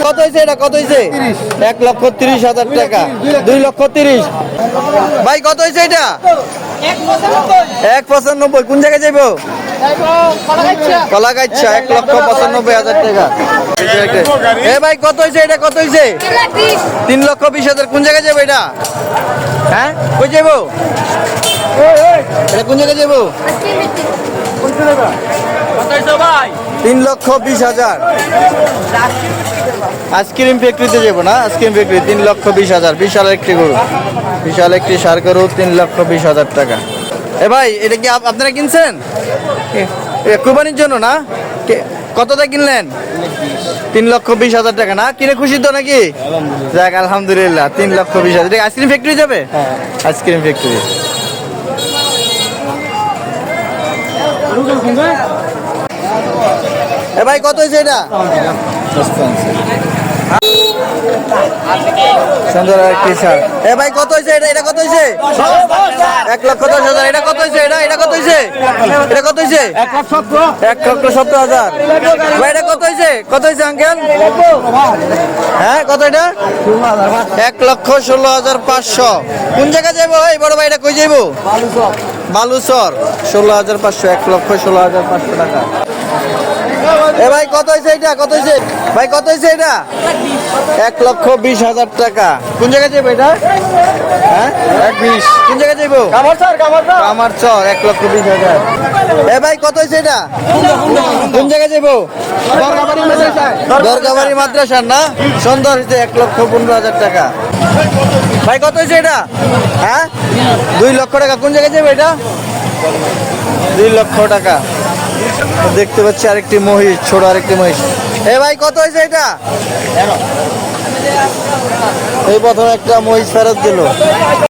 কত হয়েছে এটা, কত হয়েছে? 1,30,000 টাকা, 2,30,000। ভাই কত হয়েছে এটা? 1,95,000। কোন জায়গায় যাইবো? কলাগাইচ্ছা, 1,95,000 টাকা। এ ভাই কত হয়েছে এটা, কত হয়েছে? 3,20,000। কোন জায়গায় যাবো এটা? হ্যাঁ, কই যাবো এটা, কোন জায়গায় যাবো? 3,20,000। আইসক্রিম ফ্যাক্টরিতে যাবো না, আইসক্রিম ফ্যাক্টরি। 3,20,000। বিশাল একটি গরু, বিশাল একটি ষাঁড় গরু, 3,20,000 টাকা। এ ভাই এটা কি আপনারা কিনছেন? কুরবানির জন্য না? কতটা কিনলেন? 3,20,000 টাকা না? কিনে খুশি তো নাকি? যাক আলহামদুলিল্লাহ। 3,20,000। এটা আইসক্রিম ফ্যাক্টরি যাবে? Ice cream factory. এ ভাই কত হয়েছে এটা? সুন্দর একটি ষাঁড়। এ ভাই কত হয়েছে এটা, এটা কত হয়েছে? 1,10,000। এটা কত হয়েছে? এটা কত হয়েছে? এটা কত হয়েছে? 1,70,000। ভাই এটা কত হয়েছে? কত হয়েছে আঙ্কেল? হ্যাঁ কত এটা? 1,16,500। কোন জায়গায় যাবো এই বড় ভাই, এটা কই যাবো? বালুচর। 16,500। 1,16,500 টাকা। এ ভাই কত হয়েছে এটা, কত হয়েছে? ভাই কত হয়েছে এটা? 1,20,000 টাকা। কোন জায়গায় যাবো এটা? হ্যাঁ 1,20,000। কোন জায়গায় যাবো? কামারচর। 1,20,000। এ ভাই কত হয়েছে এটা? কোন জায়গায় যাবো? দরগাবাড়ি মাদ্রাসা না? সুন্দর হয়েছে। 1,15,000 টাকা। ভাই কত হয়েছে এটা? হ্যাঁ 2 লক্ষ টাকা। কোন জায়গায় যাবো এটা? 2 লক্ষ টাকা। দেখতে পাচ্ছি আরেকটি মহিষ, ছোট আরেকটি মহিষ। এ ভাই কত হয়েছে এটা? এই প্রথম একটা মহিষ ফেরত দিল।